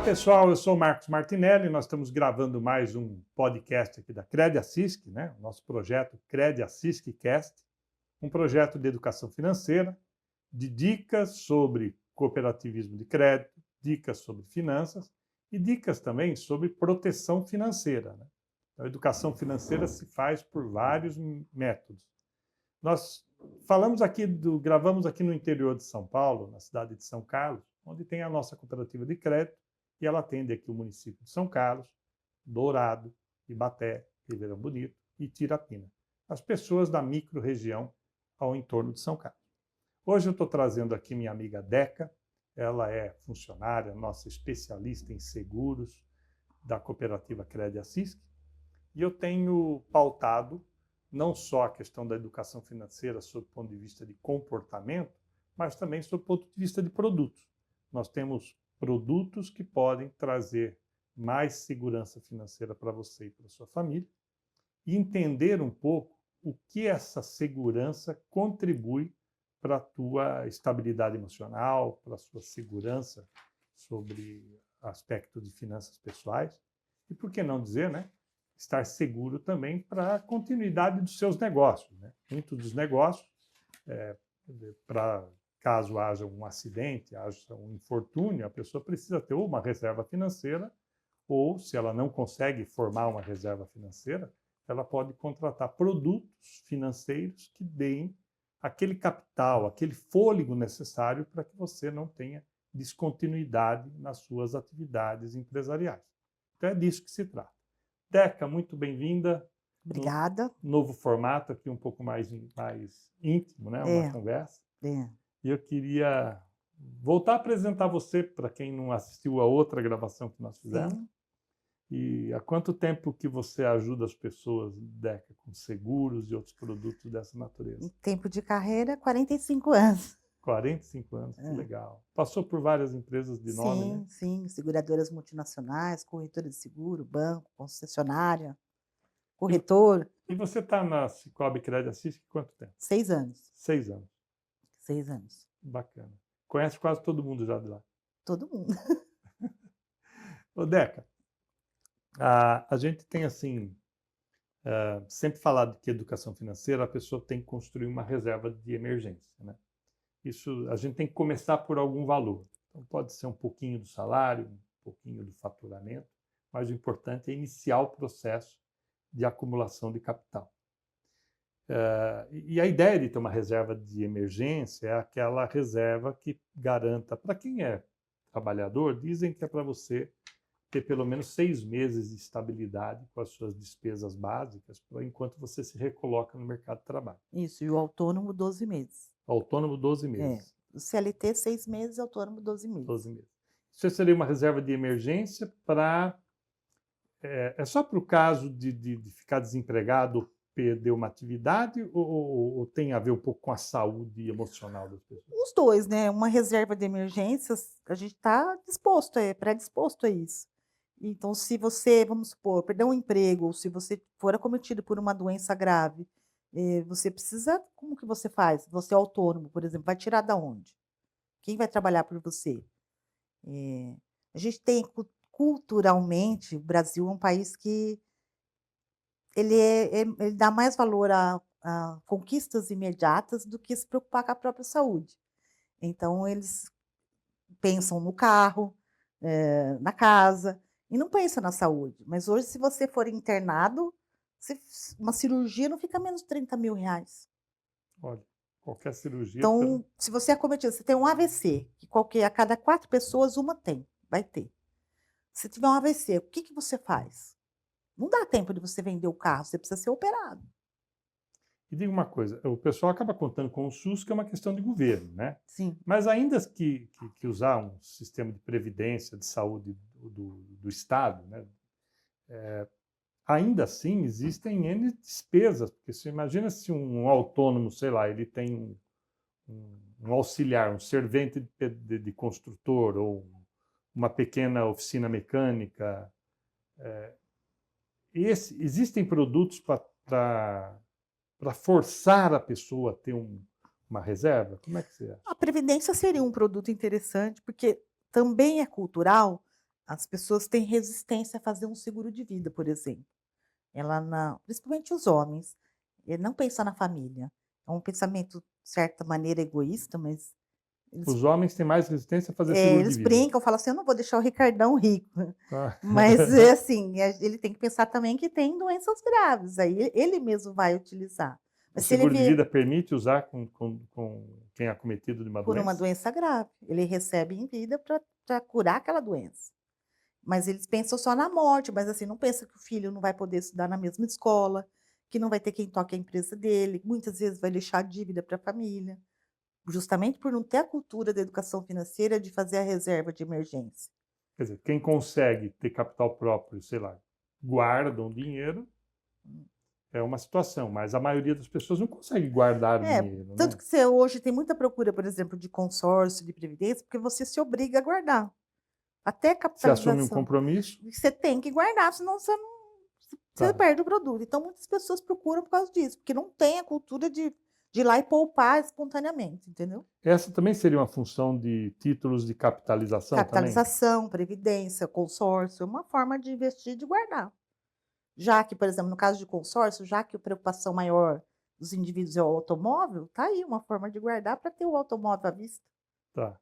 pessoal, eu sou o Marcos Martinelli, nós estamos gravando mais um podcast aqui da CredAssist, né? O nosso projeto CredAssist Cast, um projeto de educação financeira, de dicas sobre cooperativismo de crédito, dicas sobre finanças e dicas também sobre proteção financeira, né? Então, a educação financeira se faz por vários métodos. Nós gravamos aqui no interior de São Paulo, na cidade de São Carlos, onde tem a nossa cooperativa de crédito, e ela atende aqui o município de São Carlos, Dourado, Ibaté, Ribeirão Bonito e Tirapina, as pessoas da micro-região ao entorno de São Carlos. Hoje eu estou trazendo aqui minha amiga Deca, ela é funcionária, nossa especialista em seguros da cooperativa CredAssist, e eu tenho pautado não só a questão da educação financeira sob o ponto de vista de comportamento, mas também sob o ponto de vista de produtos. Nós temos produtos que podem trazer mais segurança financeira para você e para a sua família e entender um pouco o que essa segurança contribui para a tua estabilidade emocional, para a sua segurança sobre aspecto de finanças pessoais e, por que não dizer, né, estar seguro também para a continuidade dos seus negócios, né? Muitos dos negócios, para caso haja um acidente, haja um infortúnio, a pessoa precisa ter ou uma reserva financeira, ou, se ela não consegue formar uma reserva financeira, ela pode contratar produtos financeiros que deem aquele capital, aquele fôlego necessário para que você não tenha descontinuidade nas suas atividades empresariais. Então, é disso que se trata. Deca, muito bem-vinda. Obrigada. Novo formato aqui, um pouco mais íntimo, né? Uma conversa. E eu queria voltar a apresentar você para quem não assistiu a outra gravação que nós fizemos. Sim. E há quanto tempo que você ajuda as pessoas, Deca, com seguros e outros produtos dessa natureza? Em tempo de carreira, 45 anos. 45 anos, que legal. Passou por várias empresas de nome, né? Sim. Seguradoras multinacionais, corretora de seguro, banco, concessionária, corretor. E você está na Cicobi CredAssist há quanto tempo? 6 anos. 6 anos. 6 anos. Bacana. Conhece quase todo mundo já de lá. Todo mundo. Ô, Deca, a gente tem, assim, sempre falado que educação financeira, a pessoa tem que construir uma reserva de emergência, né? Isso, a gente tem que começar por algum valor. Então, pode ser um pouquinho do salário, um pouquinho do faturamento, mas o importante é iniciar o processo de acumulação de capital. E a ideia de ter uma reserva de emergência é aquela reserva que garanta, para quem é trabalhador, dizem que é para você ter pelo menos 6 meses de estabilidade com as suas despesas básicas, enquanto você se recoloca no mercado de trabalho. Isso, e o autônomo, 12 meses. Autônomo, 12 meses. O CLT, 6 meses, autônomo, 12 meses. 12 meses. Isso seria uma reserva de emergência para... É só para o caso de ficar desempregado, perder uma atividade, ou tem a ver um pouco com a saúde emocional das pessoas? Os dois, né? Uma reserva de emergências, a gente está disposto, predisposto a isso. Então, se você, vamos supor, perder um emprego, ou se você for acometido por uma doença grave, você precisa, como que você faz? Você é autônomo, por exemplo, vai tirar da onde? Quem vai trabalhar por você? A gente tem, culturalmente, o Brasil é um país que ele dá mais valor a conquistas imediatas do que se preocupar com a própria saúde. Então, eles pensam no carro, na casa, e não pensam na saúde. Mas hoje, se você for internado, uma cirurgia não fica menos de 30 mil reais. Olha, qualquer cirurgia... Então, se você é acometido, você tem um AVC, que a cada 4 pessoas, uma vai ter. Se tiver um AVC, o que você faz? Não dá tempo de você vender o carro, você precisa ser operado. E diga uma coisa, o pessoal acaba contando com o SUS, que é uma questão de governo, né? Sim. Mas ainda que usar um sistema de previdência, de saúde do Estado, né? Ainda assim existem N despesas, porque você imagina se um autônomo, sei lá, ele tem um auxiliar, um servente de construtor ou uma pequena oficina mecânica. Existem produtos para forçar a pessoa a ter uma reserva? Como é que você acha? A previdência seria um produto interessante, porque também é cultural As pessoas têm resistência a fazer um seguro de vida, por exemplo. Ela não principalmente os homens, não pensa na família. É um pensamento, de certa maneira, egoísta, mas eles Os homens têm mais resistência a fazer seguro de eles vida. brincam, falam assim: "Eu não vou deixar o Ricardão rico", Tá? mas é assim, ele tem que pensar também que tem doenças graves, aí ele mesmo vai utilizar. O Mas se ele seguro de vê vida permite usar com quem é acometido de uma por uma doença? doença grave, ele recebe em vida para curar aquela doença. Mas eles pensam só na morte, mas assim, não pensa que o filho não vai poder estudar na mesma escola, que não vai ter quem toque a empresa dele, muitas vezes vai deixar dívida para a família, justamente por não ter a cultura da educação financeira de fazer a reserva de emergência. Quer dizer, quem consegue ter capital próprio, sei lá, guarda um dinheiro, é uma situação, mas a maioria das pessoas não consegue guardar É, dinheiro, tanto né? que você hoje tem muita procura, por exemplo, de consórcio de previdência, porque você se obriga a guardar, até Você assume um capitalização. compromisso, E você tem que guardar, senão você tá. perde o produto. Então, muitas pessoas procuram por causa disso, porque não tem a cultura de ir lá e poupar espontaneamente, entendeu? Essa também seria uma função de títulos de capitalização também? Capitalização, previdência, consórcio, é uma forma de investir e de guardar. Já que, por exemplo, no caso de consórcio, já que a preocupação maior dos indivíduos é o automóvel, tá aí uma forma de guardar para ter o automóvel à vista. Tá.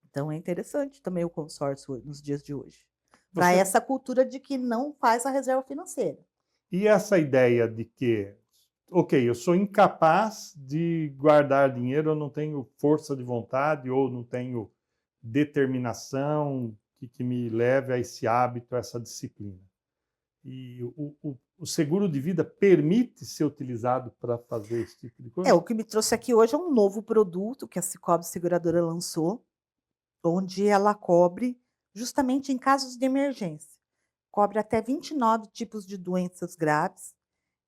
Então é interessante também o consórcio nos dias de hoje. Para Você essa cultura de que não faz a reserva financeira. e essa ideia de que, ok, eu sou incapaz de guardar dinheiro, eu não tenho força de vontade ou não tenho determinação que me leve a esse hábito, a essa disciplina. E o seguro de vida permite ser utilizado para fazer esse tipo de É, coisa? o que me trouxe aqui hoje é um novo produto que a Sicoob Seguradora lançou, onde ela cobre justamente em casos de emergência. Cobre até 29 tipos de doenças graves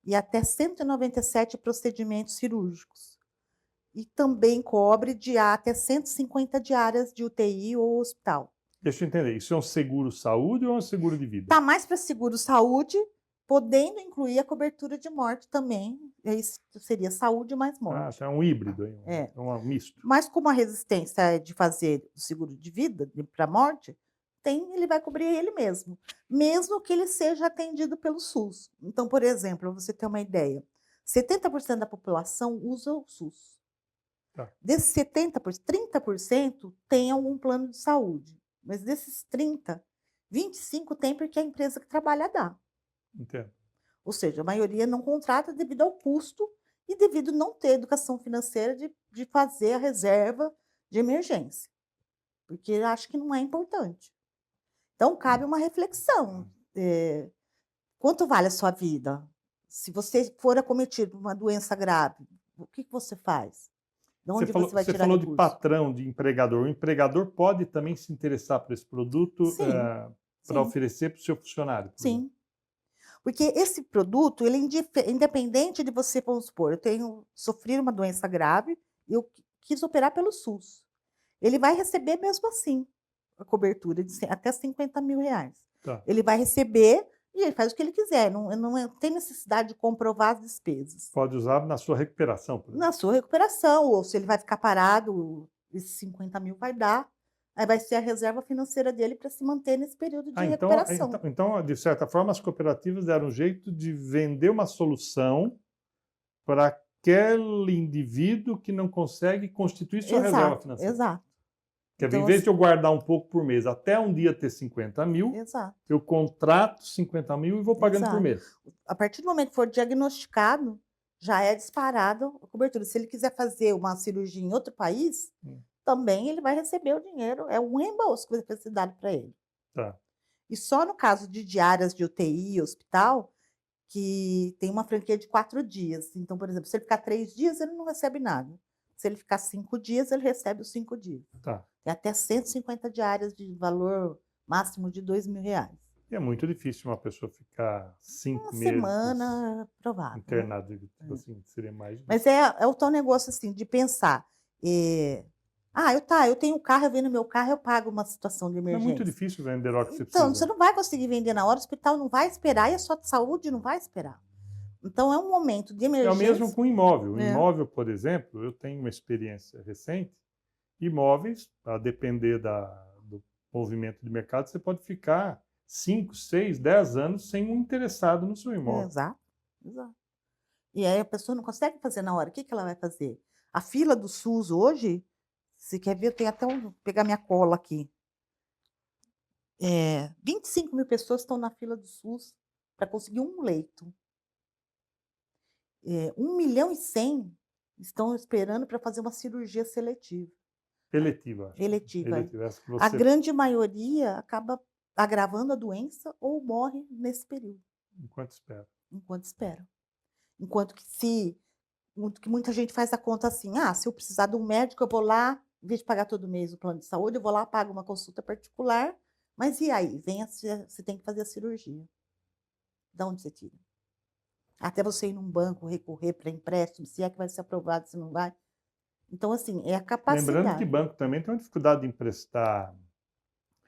e até 197 procedimentos cirúrgicos. E também cobre até 150 diárias de UTI ou hospital. Deixa eu entender, isso é um seguro saúde ou é um seguro de vida? Tá mais para seguro-saúde, podendo incluir a cobertura de morte também, isso seria saúde mais Ah, morte. é um híbrido, aí, É. um misto. Mas como a resistência é de fazer o seguro de vida para morte, ele vai cobrir ele mesmo, mesmo que ele seja atendido pelo SUS. Então, por exemplo, pra você ter uma ideia, 70% da população usa o SUS. Tá, Desses 70%, 30% tem algum plano de saúde, mas desses 30, 25 tem porque a empresa que trabalha dá. entendo. Ou seja, a maioria não contrata devido ao custo e devido não ter educação financeira de fazer a reserva de emergência, porque acho que não é importante. Então cabe uma reflexão, quanto vale a sua vida? Se você for acometido por uma doença grave, o que você faz? De onde você vai Você tirar falou de recurso? patrão, de empregador. O empregador pode também se interessar por esse produto Sim, para sim, oferecer para o seu funcionário, por exemplo. sim. Porque esse produto, ele é independente de você, vamos supor, eu tenho sofri uma doença grave, eu quis operar pelo SUS. Ele vai receber mesmo assim, a cobertura de até R$ 50.000. Tá. Ele vai receber e ele faz o que ele quiser, não tem necessidade de comprovar as despesas. Pode usar na sua recuperação, por exemplo. Na sua recuperação, ou se ele vai ficar parado, esses 50.000 vai dar, aí vai ser a reserva financeira dele para se manter nesse período de Ah, então, recuperação. de certa forma, as cooperativas deram um jeito de vender uma solução para aquele indivíduo que não consegue constituir sua reserva Exato, financeira. exato. Quer dizer, em Então vez de eu guardar um pouco por mês até um dia ter 50.000, exato, eu contrato 50.000 e vou pagando por exato. mês. A partir do momento que for diagnosticado, já é disparado a cobertura. Se ele quiser fazer uma cirurgia em outro país, Hum, também ele vai receber o dinheiro, é um reembolso que vai ser dado para ele. Tá. E só no caso de diárias de UTI, hospital, que tem uma franquia de 4 dias. Então, por exemplo, se ele ficar 3 dias, ele não recebe nada. Se ele ficar 5 dias, ele recebe os 5 dias. Tá. Tem até 150 diárias de valor máximo de R$ 2.000. E é muito difícil uma pessoa ficar Uma 5 meses semana provável, né. internada, tipo assim, seria mais Mas difícil. é o tal negócio, assim, de pensar, eu tenho um carro, eu vendo meu carro, eu pago uma situação de É muito emergência. difícil vender a hora que você Então, você precisa. não vai conseguir vender na hora, o hospital não vai esperar e a sua saúde não vai esperar. Então é um momento de É o mesmo emergência. com imóvel. O É, imóvel, por exemplo, eu tenho uma experiência recente. Imóveis, a depender do movimento de mercado, você pode ficar 5, 6, 10 anos sem um interessado no seu imóvel. Exato, exato. E aí a pessoa não consegue fazer na hora. O que que ela vai fazer? A fila do SUS hoje, você quer ver, eu tenho até vou pegar minha cola aqui. 25 mil pessoas estão na fila do SUS para conseguir um leito. 1.100.000 estão esperando para fazer uma cirurgia seletiva, Eletiva, acho. eletiva. Eletiva, essa que A você, grande maioria acaba agravando a doença ou morre nesse período, enquanto espera. enquanto espera. Enquanto que muita gente faz a conta assim: "Ah, se eu precisar de um médico, eu vou lá, em vez de pagar todo mês o plano de saúde, eu vou lá, pago uma consulta particular, mas e aí? Você tem que fazer a cirurgia. Da onde você tira? Até você ir num banco recorrer para empréstimo, se é que vai ser aprovado, se não vai". Então, assim, é a Lembrando que capacidade. banco também tem uma dificuldade de emprestar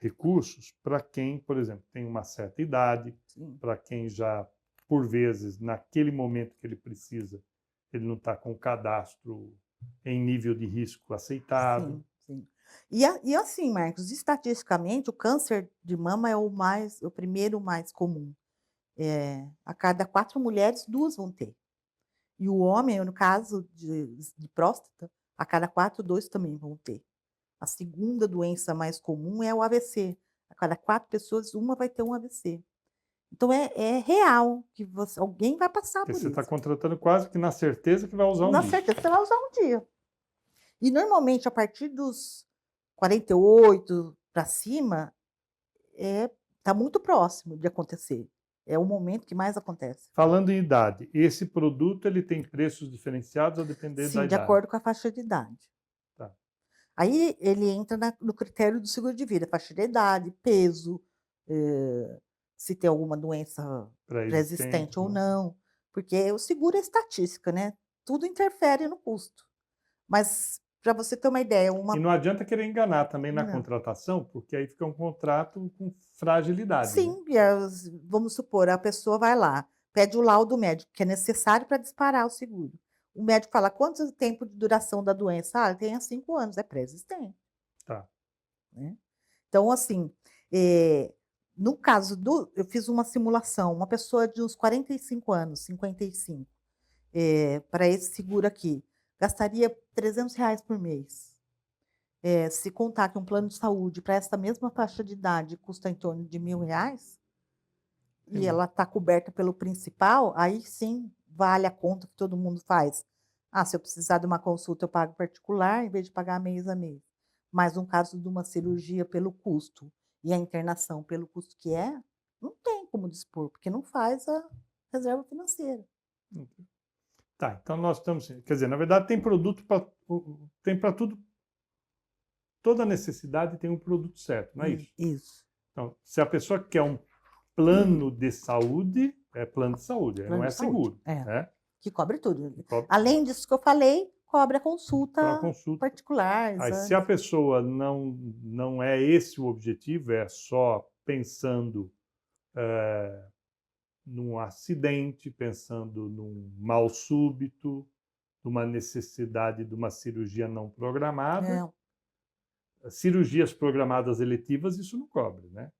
recursos para quem, por exemplo, tem uma certa idade, Sim, para quem já, por vezes, naquele momento que ele precisa, ele não está com o cadastro em nível de risco aceitável. sim, sim. E assim, Marcos, estatisticamente, o câncer de mama é o primeiro mais comum. A cada 4 mulheres, 2 vão ter. E o homem, no caso de próstata, a cada 4, 2 também vão ter. A segunda doença mais comum é o AVC. A cada 4 pessoas, uma vai ter um AVC. Então é real que alguém vai passar Porque por você está isso. contratando quase que na certeza que vai usar um Na dia. certeza, você vai usar um dia. E normalmente a partir dos 48 para cima, tá muito próximo de acontecer. É o momento que mais acontece. Falando em idade, esse produto ele tem preços diferenciados a depender da Sim, de idade. acordo com a faixa de idade. Tá. Aí ele entra no critério do seguro de vida, faixa de idade, peso, se tem alguma doença Pré-existente, pré-existente ou não. não, porque o seguro é estatística, né, tudo interfere no custo. Mas para você ter uma ideia, E não adianta querer enganar também na não. contratação, porque aí fica um contrato com fragilidade, né? Sim, vamos supor, a pessoa vai lá, pede o laudo médico, que é necessário para disparar o seguro. O médico fala: "Quanto tempo de duração da doença?". "Ah, tem há 5 anos", é pré-existente, Tá. né. Então, assim, eh, no caso eu fiz uma simulação, uma pessoa de uns 45 anos, 55, para esse seguro aqui, gastaria R$ 300 por mês. Se contar que um plano de saúde para essa mesma faixa de idade custa em torno de R$ 1.000, e Entendi. ela está coberta pelo principal, aí sim vale a conta que todo mundo faz. "Ah, se eu precisar de uma consulta, eu pago particular, em vez de pagar mês a mês". Mas no caso de uma cirurgia pelo custo e a internação pelo custo que é, não tem como dispor, porque não faz a reserva financeira. Tá, então nós estamos, quer dizer, na verdade tem produto para tem para tudo, toda necessidade tem um produto certo, não é isso? Isso, Então, se a pessoa quer um plano de saúde, é plano de saúde, não plano é de saúde. seguro, né? Que cobre tudo. Que cobre Além disso que eu falei, cobre a para consulta consulta. particular, Aí, se a exames. pessoa não é esse o objetivo, é só pensando num acidente, pensando num mal súbito, numa necessidade de uma cirurgia não programada, É. cirurgias programadas eletivas, isso não cobre, né?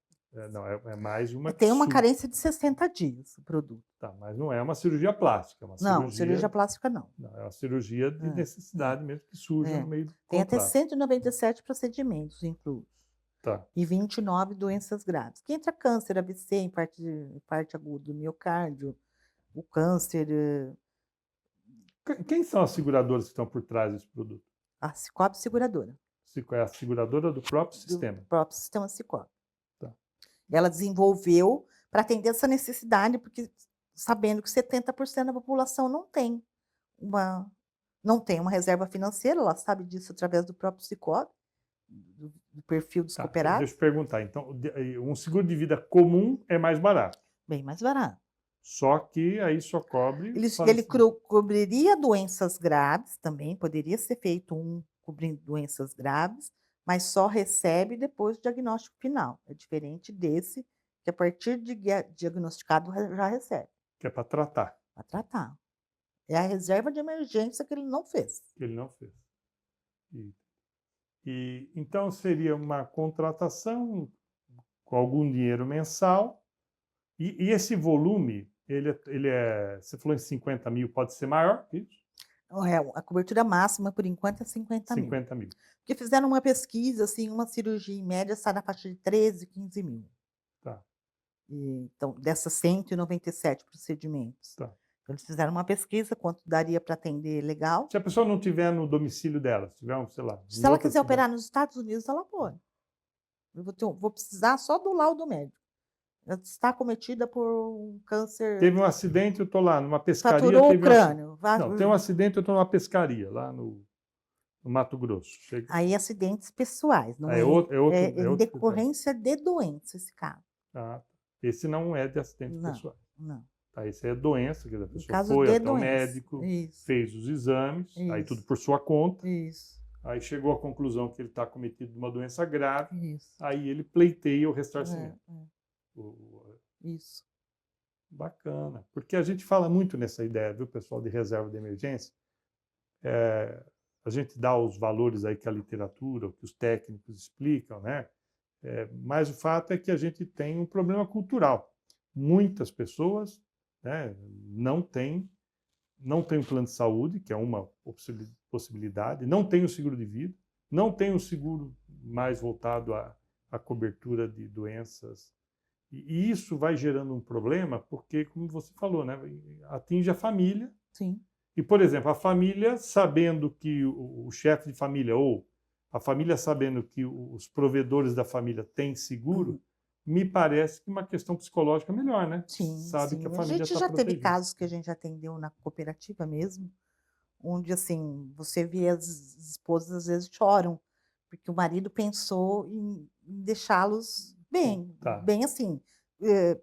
Não, é mais uma que Tem uma carência de 60 dias o produto. tá, mas não é uma cirurgia plástica, é uma Não, cirurgia cirurgia, plástica não. não, é uma cirurgia de necessidade mesmo que surja no É. meio do Tem até contrato. 197 procedimentos inclusos Tá. e 29 doenças graves, que entra câncer, AVC, infarto agudo do miocárdio, o câncer, Quem são as seguradoras que estão por trás desse produto? a Cicobi Seguradora, É a seguradora do próprio do sistema. próprio sistema Cicobi. Tá. Ela desenvolveu para atender essa necessidade, porque sabendo que 70% da população uma não tem uma reserva financeira, ela sabe disso através do próprio Cicobi, do perfil dos Tá, deixa cooperados, eu perguntar. Então, um seguro de vida comum é mais barato, bem mais barato. só que aí só cobre o Ele falecimento. cobriria doenças graves também, poderia ser feito um cobrindo doenças graves, mas só recebe depois do diagnóstico final. É diferente desse, que a partir de diagnosticado já recebe, Que é para tratar, para tratar. É a reserva de emergência que ele não fez. que ele não fez. E, E então seria uma contratação com algum dinheiro mensal, e esse volume, você falou em 50 mil, pode ser maior que isso? A cobertura máxima, por enquanto, é 50.000. 50 mil. Porque fizeram uma pesquisa, assim, uma cirurgia em média sai na faixa de 13, 15 mil. Tá, Então, dessas 197 procedimentos. tá. Então, eles fizeram uma pesquisa, quanto daria para atender legal. Se a pessoa não tiver no domicílio dela, se tiver, sei lá, Se em ela outra quiser cidade. operar nos Estados Unidos, ela pode. Eu vou precisar só do laudo médico. Ela está acometida por um câncer, Teve um acidente, eu estou lá numa pescaria. fraturou o Teve um crânio. Não, tem um acidente, eu estou numa pescaria, lá no Mato Grosso. Aí, acidentes pessoais, não É é, outro, é outro, é é em outro. decorrência de doença, esse caso. Ah, esse não é de acidente Não, pessoal. não. Tá, esse é doença, que a Em pessoa caso foi de até o doença. médico, Isso, fez os exames, aí isso, tudo por sua conta, isso, aí chegou à conclusão que ele está cometido de uma doença grave, isso. aí ele pleiteia o ressarcimento. Isso. Bacana, porque a gente fala muito nessa ideia, viu, pessoal, de reserva de emergência. A gente dá os valores aí que a literatura, que os técnicos explicam, né? Mas o fato é que a gente tem um problema cultural. Muitas pessoas, né, não têm um plano de saúde, que é uma possibilidade, não tem o seguro de vida, não tem o seguro mais voltado à cobertura de doenças. E isso vai gerando um problema, porque, como você falou, né, atinge a família. Sim. E, por exemplo, a família sabendo que o chefe de família, ou a família sabendo que os provedores da família têm seguro, me parece que uma questão psicológica melhor, né? Sim, Sabe sim. que a A família gente está já teve protegida. casos que a gente atendeu na cooperativa mesmo, onde, assim, você vê as esposas às vezes choram, porque o marido pensou em deixá-los bem, Tá. bem assim.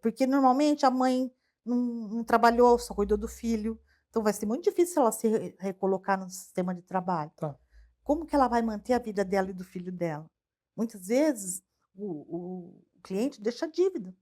Porque normalmente a mãe não trabalhou, só cuidou do filho, então vai ser muito difícil ela se recolocar no sistema de trabalho. Tá. Como que ela vai manter a vida dela e do filho dela? Muitas vezes o cliente deixa dívida,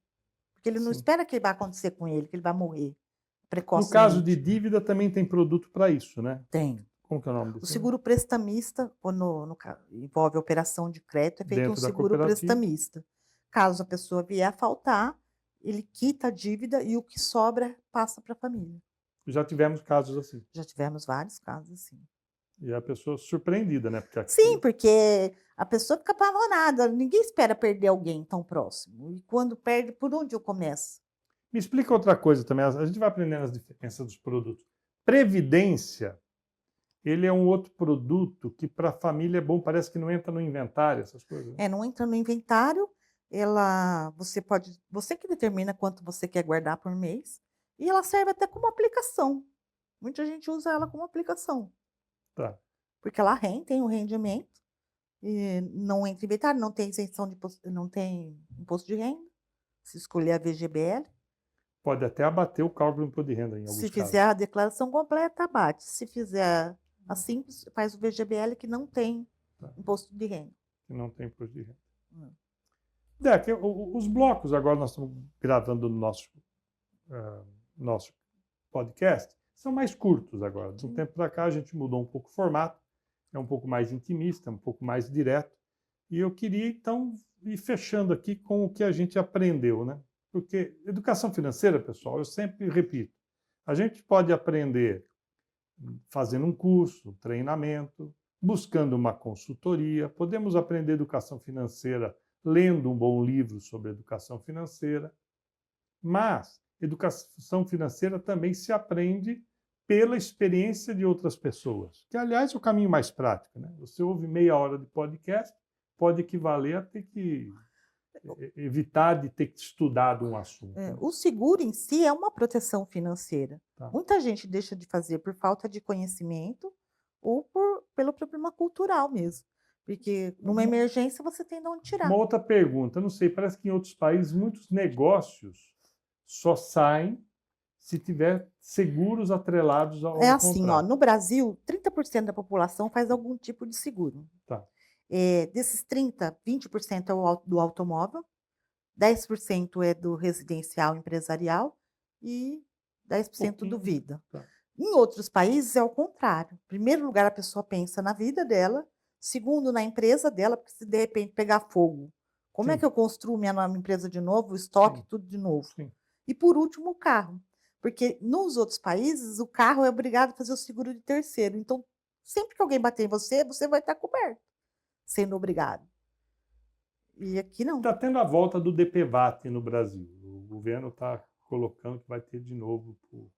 porque ele não Sim. espera que vai acontecer com ele, que ele vai morrer No precocemente. caso de dívida, também tem produto para isso, né? Tem. Como que é o nome O desse? seguro prestamista, quando envolve a operação de crédito, é feito Dentro um da seguro cooperativa. prestamista. Caso a pessoa vier a faltar, ele quita a dívida e o que sobra passa para a família. Já tivemos casos assim. Já tivemos vários casos assim. E a pessoa surpreendida, né? Porque Sim, porque a pessoa fica apavorada. Ninguém espera perder alguém tão próximo. E quando perde, por onde eu começo? Me explica outra coisa também. A gente vai aprendendo as diferenças dos produtos. Previdência, ele é um outro produto que para a família é bom, parece que não entra no inventário, essas coisas. Não entra no inventário, você que determina quanto você quer guardar por mês, e ela serve até como aplicação. Muita gente usa ela como aplicação, Tá. porque ela tem um rendimento, e não entra em inventário, não tem isenção não tem imposto de renda, se escolher a VGBL. Pode até abater o cálculo do imposto de renda em alguns Se casos. fizer a declaração completa, abate. Se fizer a simples, faz o VGBL que não tem imposto de renda. Que não tem imposto de renda. Hum. Os blocos, agora nós estamos gravando no nosso podcast, são mais curtos agora. De um tempo para cá a gente mudou um pouco o formato, é um pouco mais intimista, um pouco mais direto. E eu queria, então, ir fechando aqui com o que a gente aprendeu, né? Porque educação financeira, pessoal, eu sempre repito, a gente pode aprender fazendo um curso, um treinamento, buscando uma consultoria, podemos aprender educação financeira lendo um bom livro sobre educação financeira, mas educação financeira também se aprende pela experiência de outras pessoas, que, aliás, é o caminho mais prático, né? Você ouve meia hora de podcast, pode equivaler a ter que evitar de ter estudado um assunto. Né? O seguro em si é uma proteção financeira. Tá. Muita gente deixa de fazer por falta de conhecimento ou pelo problema cultural mesmo. Porque numa emergência você tem de onde tirar. Uma outra pergunta, não sei, parece que em outros países muitos negócios só saem se tiver seguros atrelados ao É assim, contrato. no Brasil, 30% da população faz algum tipo de seguro. Tá. Desses 30, 20% é do automóvel, 10% é do residencial empresarial e 10% do vida. Tá. Em outros países é o contrário. Em primeiro lugar, a pessoa pensa na vida dela, Segundo, na empresa dela, porque se de repente pegar fogo, como é Sim, que eu construo minha nova empresa de novo, o estoque, sim, tudo de novo? sim. E por último, o carro. Porque nos outros países, o carro é obrigado a fazer o seguro de terceiro. Então, sempre que alguém bater em você, você vai estar coberto, sendo obrigado. E aqui não. Está tendo a volta do DPVAT no Brasil. O governo está colocando que vai ter de novo por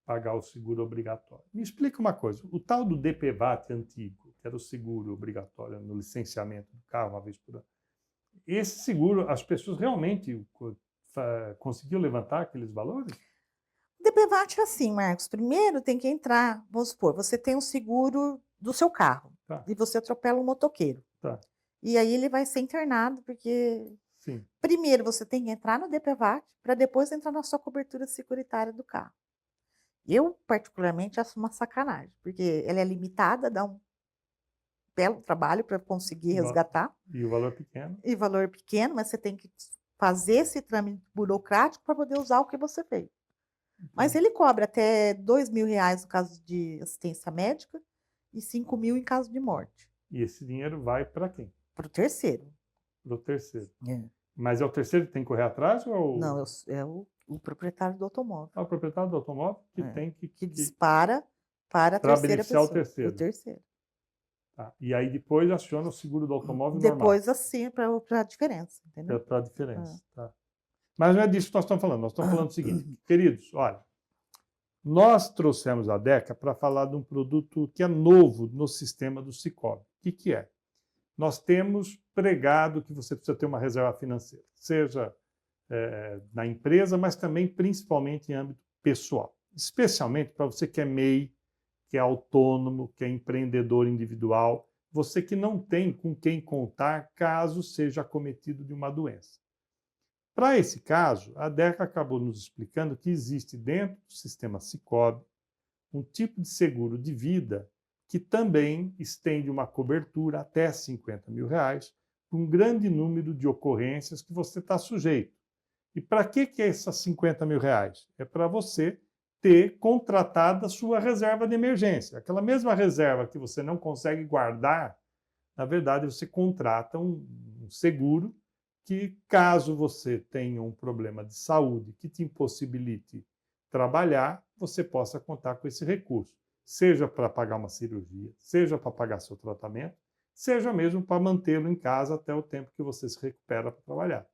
pagar o seguro obrigatório. Me explica uma coisa: o tal do DPVAT antigo, que era o seguro obrigatório no licenciamento do carro uma vez por ano, esse seguro, as pessoas realmente conseguiam levantar aqueles valores? O DPVAT é assim, Marcos. Primeiro tem que entrar, vamos supor, você tem um seguro do seu carro Tá, e você atropela um motoqueiro. tá, E aí ele vai ser internado, porque sim. primeiro você tem que entrar no DPVAT para depois entrar na sua cobertura securitária do carro. Eu, particularmente, acho uma sacanagem, porque ela é limitada, dá um belo trabalho para conseguir E o va- resgatar, e o valor pequeno? e valor pequeno, mas você tem que fazer esse trâmite burocrático para poder usar o que você fez. Mas Entendi. ele cobra até R$ 2.000 no caso de assistência médica e 5.000 em caso de morte, E esse dinheiro vai para quem? para o terceiro. Para o terceiro. É. Mas é o terceiro que tem que correr atrás ou Não, é o proprietário do automóvel, é o proprietário do automóvel que é, tem que que dispara para a para terceira beneficiar o pessoa, o terceiro? terceiro. Tá. E aí depois aciona o seguro do automóvel normal, Depois, assim, para a diferença, que é entendeu? para a É. diferença. Tá. Mas não é disso que nós estamos falando. Nós estamos falando o seguinte, queridos, olha, nós trouxemos a DECA para falar de um produto que é novo no sistema do Sicoob. O que é? Nós temos pregado que você precisa ter uma reserva financeira, seja na empresa, mas também principalmente em âmbito pessoal. Especialmente para você que é MEI, que é autônomo, que é empreendedor individual, você que não tem com quem contar caso seja acometido de uma doença. Para esse caso, a DECA acabou nos explicando que existe dentro do sistema Sicoob um tipo de seguro de vida que também estende uma cobertura até R$ 50.000 para um grande número de ocorrências que você está sujeito. E para que é esses R$ 50.000? É para você ter contratado a sua reserva de emergência. Aquela mesma reserva que você não consegue guardar, na verdade, você contrata um seguro que, caso você tenha um problema de saúde que te impossibilite trabalhar, você possa contar com esse recurso. Seja para pagar uma cirurgia, seja para pagar seu tratamento, seja mesmo para mantê-lo em casa até o tempo que você se recupera para trabalhar.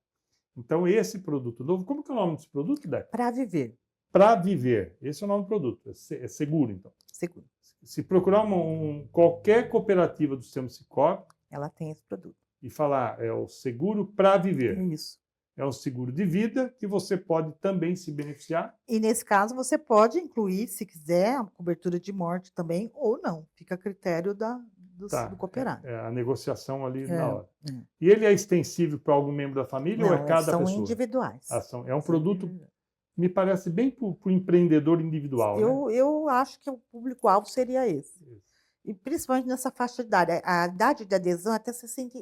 Então, esse produto novo, como que é o nome desse produto, Deca? Para viver, Para viver. Esse é o nome do produto. É seguro, então. seguro. Se procurar qualquer cooperativa do sistema Sicoob Ela tem esse produto. e falar é o seguro para É viver, isso. é um seguro de vida que você pode também se beneficiar. E nesse caso, você pode incluir, se quiser, a cobertura de morte também, ou não. Fica a critério do Tá, cooperado. é a negociação ali É, na hora. é. E ele é extensível para algum membro da família ou é Não, cada são pessoa? individuais. É um São produto, individuais. me parece, bem para o empreendedor individual, né? Eu acho que o público-alvo seria esse. E principalmente nessa faixa de idade. A idade de adesão é até 60,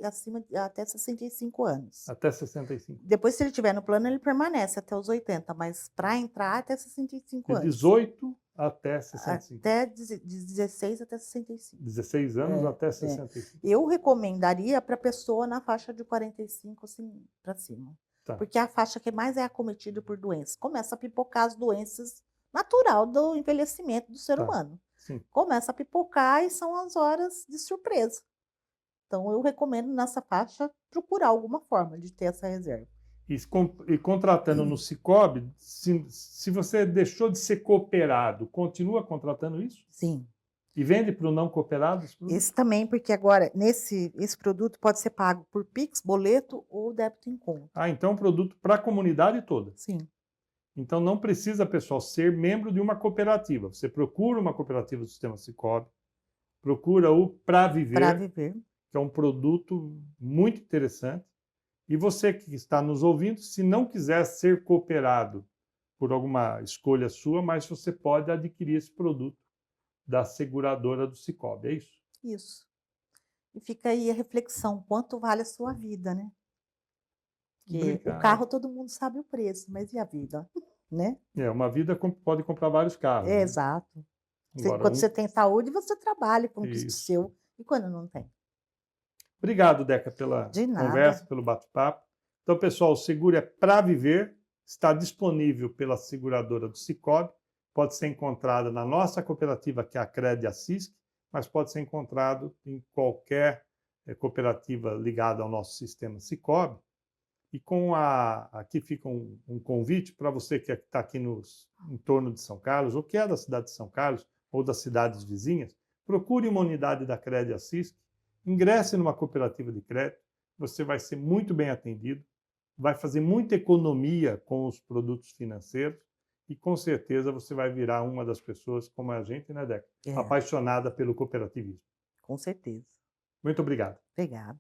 até 65 anos. Até 65. Depois, se ele estiver no plano, ele permanece até os 80, mas para entrar até 65 De anos. 18 até 65. Até de 16 até 65. 16 anos até É. 65. Eu recomendaria para a pessoa na faixa de 45 assim, para cima. Tá. Porque é a faixa que mais é acometida por doenças. Começa a pipocar as doenças natural do envelhecimento do ser Tá. humano. Sim. Começa a pipocar e são as horas de surpresa. Então, eu recomendo nessa faixa procurar alguma forma de ter essa reserva. E contratando no Sicoob, se você deixou de ser cooperado, continua contratando isso? Sim. E vende para o não cooperado esse produto? Esse também, porque agora, esse produto pode ser pago por Pix, boleto ou débito em conta. Ah, então é um produto para a comunidade toda. Sim. Então não precisa, pessoal, ser membro de uma cooperativa. Você procura uma cooperativa do sistema Sicoob, procura o Pra Para Viver, viver. que é um produto muito interessante. E você que está nos ouvindo, se não quiser ser cooperado por alguma escolha sua, mas você pode adquirir esse produto da seguradora do Sicoob, é isso? Isso. E fica aí a reflexão, quanto vale a sua vida, né? Porque o Obrigado. carro todo mundo sabe o preço, mas e a vida, né? Uma vida pode comprar vários carros, né? Exato. Agora, Quando você tem saúde, você trabalha com o isso. seu, e quando não tem? Obrigado, Deca, pela De nada. conversa, pelo bate-papo. Então, pessoal, o seguro é para viver, está disponível pela seguradora do Sicoob, pode ser encontrada na nossa cooperativa, que é a Cred Assist, mas pode ser encontrado em qualquer cooperativa ligada ao nosso sistema Sicoob. E aqui fica um convite para você que está aqui em torno de São Carlos, ou que é da cidade de São Carlos, ou das cidades vizinhas, procure uma unidade da Cred Assist, ingresse numa cooperativa de crédito, você vai ser muito bem atendido, vai fazer muita economia com os produtos financeiros e com certeza você vai virar uma das pessoas, como a gente, né, Deca? É, Apaixonada pelo cooperativismo. com certeza. Muito obrigado. Obrigada.